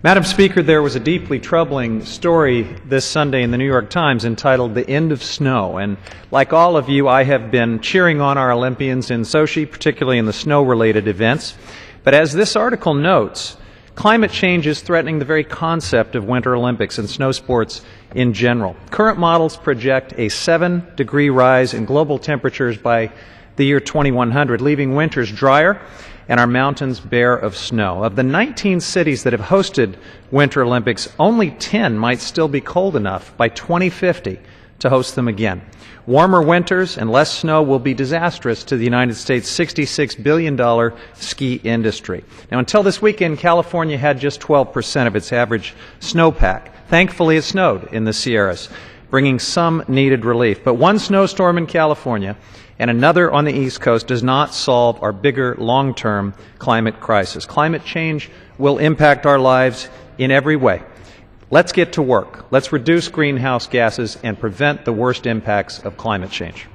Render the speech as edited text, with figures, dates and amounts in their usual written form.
Madam Speaker, there was a deeply troubling story this Sunday in the New York Times entitled "The End of Snow." And like all of you, I have been cheering on our Olympians in Sochi, particularly in the snow-related events. But as this article notes, climate change is threatening the very concept of Winter Olympics and snow sports in general. Current models project a 7-degree rise in global temperatures by the year 2100, leaving winters drier and our mountains bare of snow. Of the 19 cities that have hosted Winter Olympics, only 10 might still be cold enough by 2050 to host them again. Warmer winters and less snow will be disastrous to the United States' $66 billion ski industry. Now, until this weekend, California had just 12% of its average snowpack. Thankfully, it snowed in the Sierras, bringing some needed relief. But one snowstorm in California and another on the East Coast does not solve our bigger long-term climate crisis. Climate change will impact our lives in every way. Let's get to work. Let's reduce greenhouse gases and prevent the worst impacts of climate change.